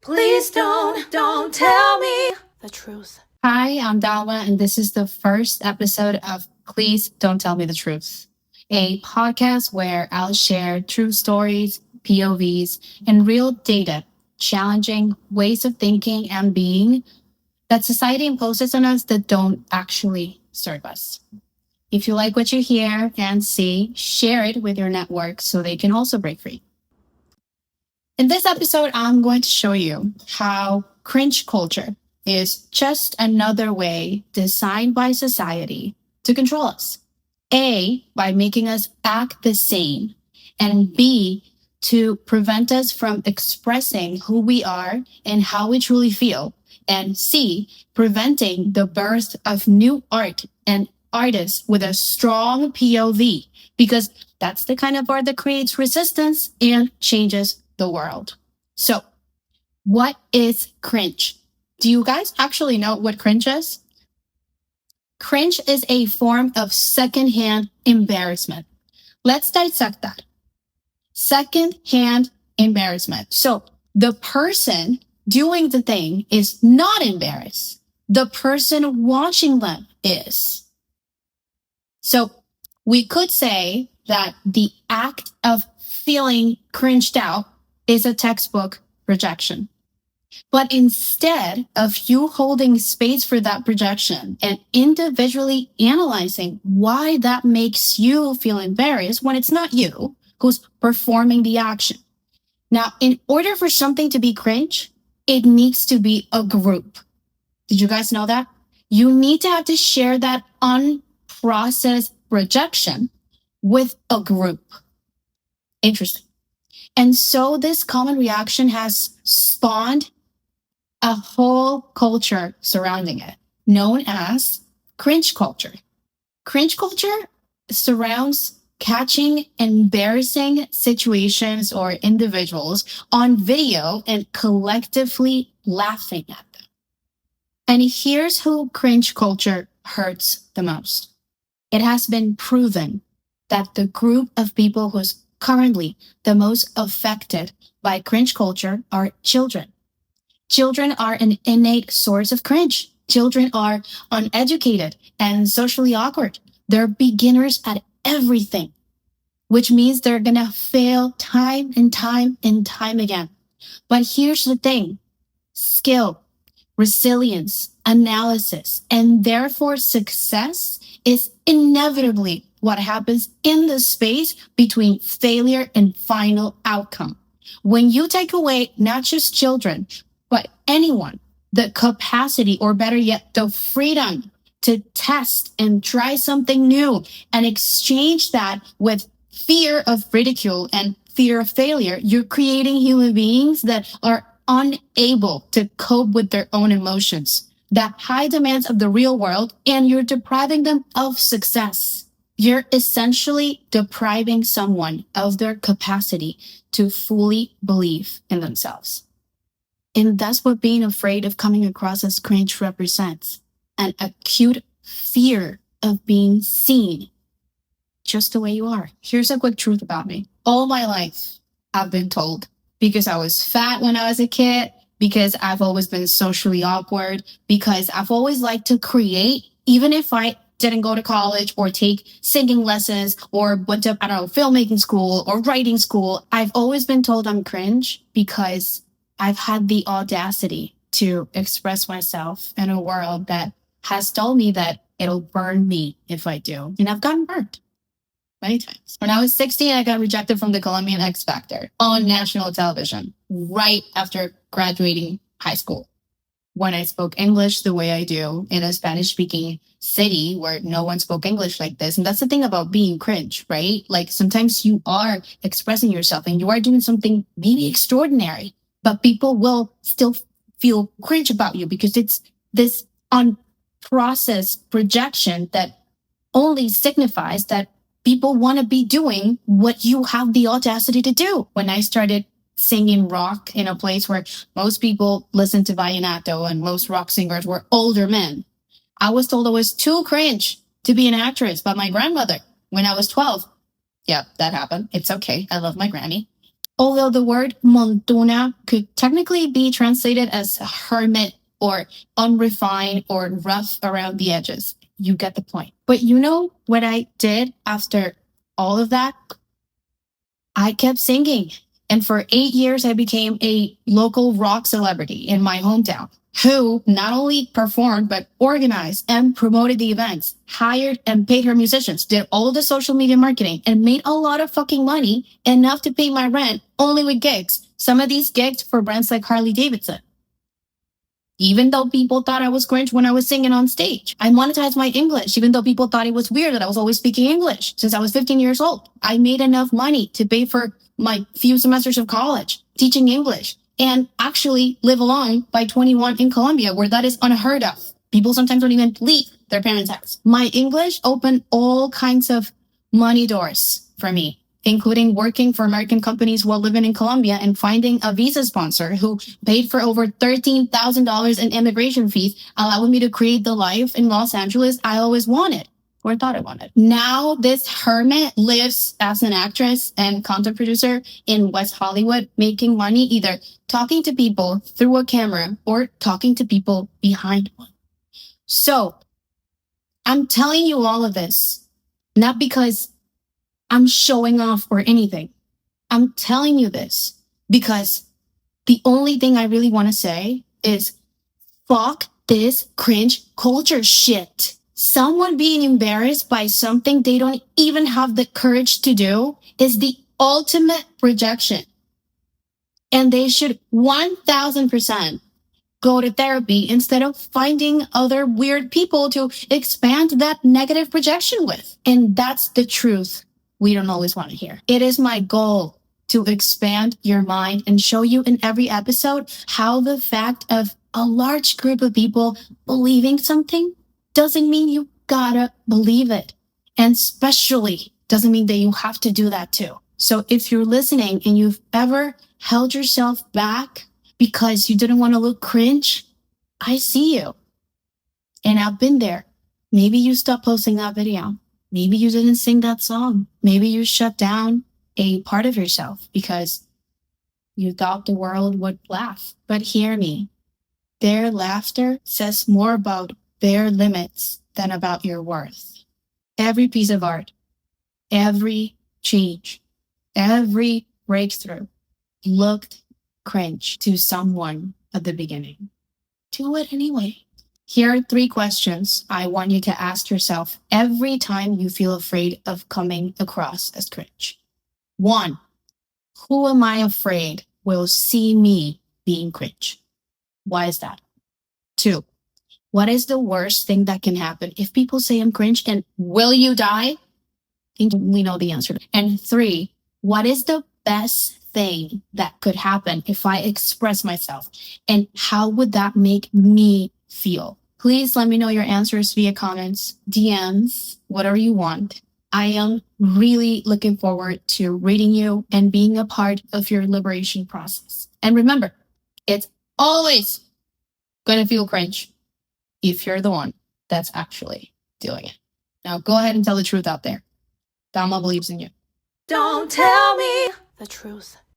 Please don't tell me the truth. Hi, I'm Dalma, and this is the first episode of Please Don't Tell Me the Truth, a podcast where I'll share true stories, POVs, and real data, challenging ways of thinking and being that society imposes on us that don't actually serve us. If you like what you hear and see, share it with your network so they can also break free. In this episode, I'm going to show you how cringe culture is just another way designed by society to control us. A, by making us act the same, and B, to prevent us from expressing who we are and how we truly feel, and C, preventing the birth of new art and artists with a strong POV, because that's the kind of art that creates resistance and changes the world. So, what is cringe? Do you guys actually know what cringe is? Cringe is a form of secondhand embarrassment. Let's dissect that. Secondhand embarrassment. So, the person doing the thing is not embarrassed. The person watching them is. So, we could say that the act of feeling cringed out is a textbook projection. But instead of you holding space for that projection and individually analyzing why that makes you feel embarrassed when it's not you who's performing the action. Now, in order for something to be cringe, it needs to be a group. Did you guys know that? You need to have to share that unprocessed projection with a group. Interesting. And so this common reaction has spawned a whole culture surrounding it, known as cringe culture. Cringe culture surrounds catching embarrassing situations or individuals on video and collectively laughing at them. And here's who cringe culture hurts the most. It has been proven that the group of people who's currently the most affected by cringe culture are children. Children are an innate source of cringe. Children are uneducated and socially awkward. They're beginners at everything, which means they're gonna fail time and time and time again. But here's the thing: skill, resilience, analysis, and therefore success is inevitably what happens in the space between failure and final outcome. When you take away not just children, but anyone, the capacity, or better yet, the freedom to test and try something new and exchange that with fear of ridicule and fear of failure, you're creating human beings that are unable to cope with their own emotions, the high demands of the real world, and you're depriving them of success. You're essentially depriving someone of their capacity to fully believe in themselves. And that's what being afraid of coming across as cringe represents: an acute fear of being seen just the way you are. Here's a quick truth about me. All my life, I've been told, because I was fat when I was a kid, because I've always been socially awkward, because I've always liked to create, even if I didn't go to college or take singing lessons or went to, filmmaking school or writing school. I've always been told I'm cringe because I've had the audacity to express myself in a world that has told me that it'll burn me if I do. And I've gotten burnt many times. When I was 16, I got rejected from the Colombian X Factor on national television right after graduating high school. When I spoke English the way I do in a Spanish-speaking city where no one spoke English like this. And that's the thing about being cringe, right? Like sometimes you are expressing yourself and you are doing something maybe extraordinary, but people will still feel cringe about you because it's this unprocessed projection that only signifies that people want to be doing what you have the audacity to do. When I started singing rock in a place where most people listen to vallenato and most rock singers were older men, I was told I was too cringe to be an actress by my grandmother when I was 12. Yeah, that happened. It's okay. I love my granny. Although the word montuna could technically be translated as hermit or unrefined or rough around the edges. You get the point. But you know what I did after all of that? I kept singing. And for 8 years, I became a local rock celebrity in my hometown who not only performed, but organized and promoted the events, hired and paid her musicians, did all the social media marketing, and made a lot of fucking money, enough to pay my rent only with gigs. Some of these gigs for brands like Harley Davidson. Even though people thought I was cringe when I was singing on stage. I monetized my English, even though people thought it was weird that I was always speaking English since I was 15 years old. I made enough money to pay for my few semesters of college teaching English and actually live alone by 21 in Colombia, where that is unheard of. People sometimes don't even leave their parents' house. My English opened all kinds of money doors for me, including working for American companies while living in Colombia and finding a visa sponsor who paid for over $13,000 in immigration fees, allowing me to create the life in Los Angeles I always wanted or thought I wanted. Now this hermit lives as an actress and content producer in West Hollywood, making money either talking to people through a camera or talking to people behind one. So I'm telling you all of this, not because I'm showing off or anything. I'm telling you this because the only thing I really want to say is fuck this cringe culture shit. Someone being embarrassed by something they don't even have the courage to do is the ultimate rejection. And they should 1000% go to therapy instead of finding other weird people to expand that negative projection with. And that's the truth we don't always want to hear. It is my goal to expand your mind and show you in every episode how the fact of a large group of people believing something doesn't mean you gotta believe it. And especially doesn't mean that you have to do that too. So if you're listening and you've ever held yourself back because you didn't want to look cringe, I see you. And I've been there. Maybe you stopped posting that video. Maybe you didn't sing that song. Maybe you shut down a part of yourself because you thought the world would laugh. But hear me. Their laughter says more about their limits than about your worth. Every piece of art, every change, every breakthrough looked cringe to someone at the beginning. Do it anyway. Here are 3 questions I want you to ask yourself every time you feel afraid of coming across as cringe. 1, who am I afraid will see me being cringe? Why is that? 2, what is the worst thing that can happen if people say I'm cringe, and will you die? I think we know the answer. And 3, what is the best thing that could happen if I express myself? And how would that make me feel? Please let me know your answers via comments, DMs, whatever you want. I am really looking forward to reading you and being a part of your liberation process. And remember, it's always going to feel cringe if you're the one that's actually doing it. Now go ahead and tell the truth out there. Dalma believes in you. Don't tell me the truth.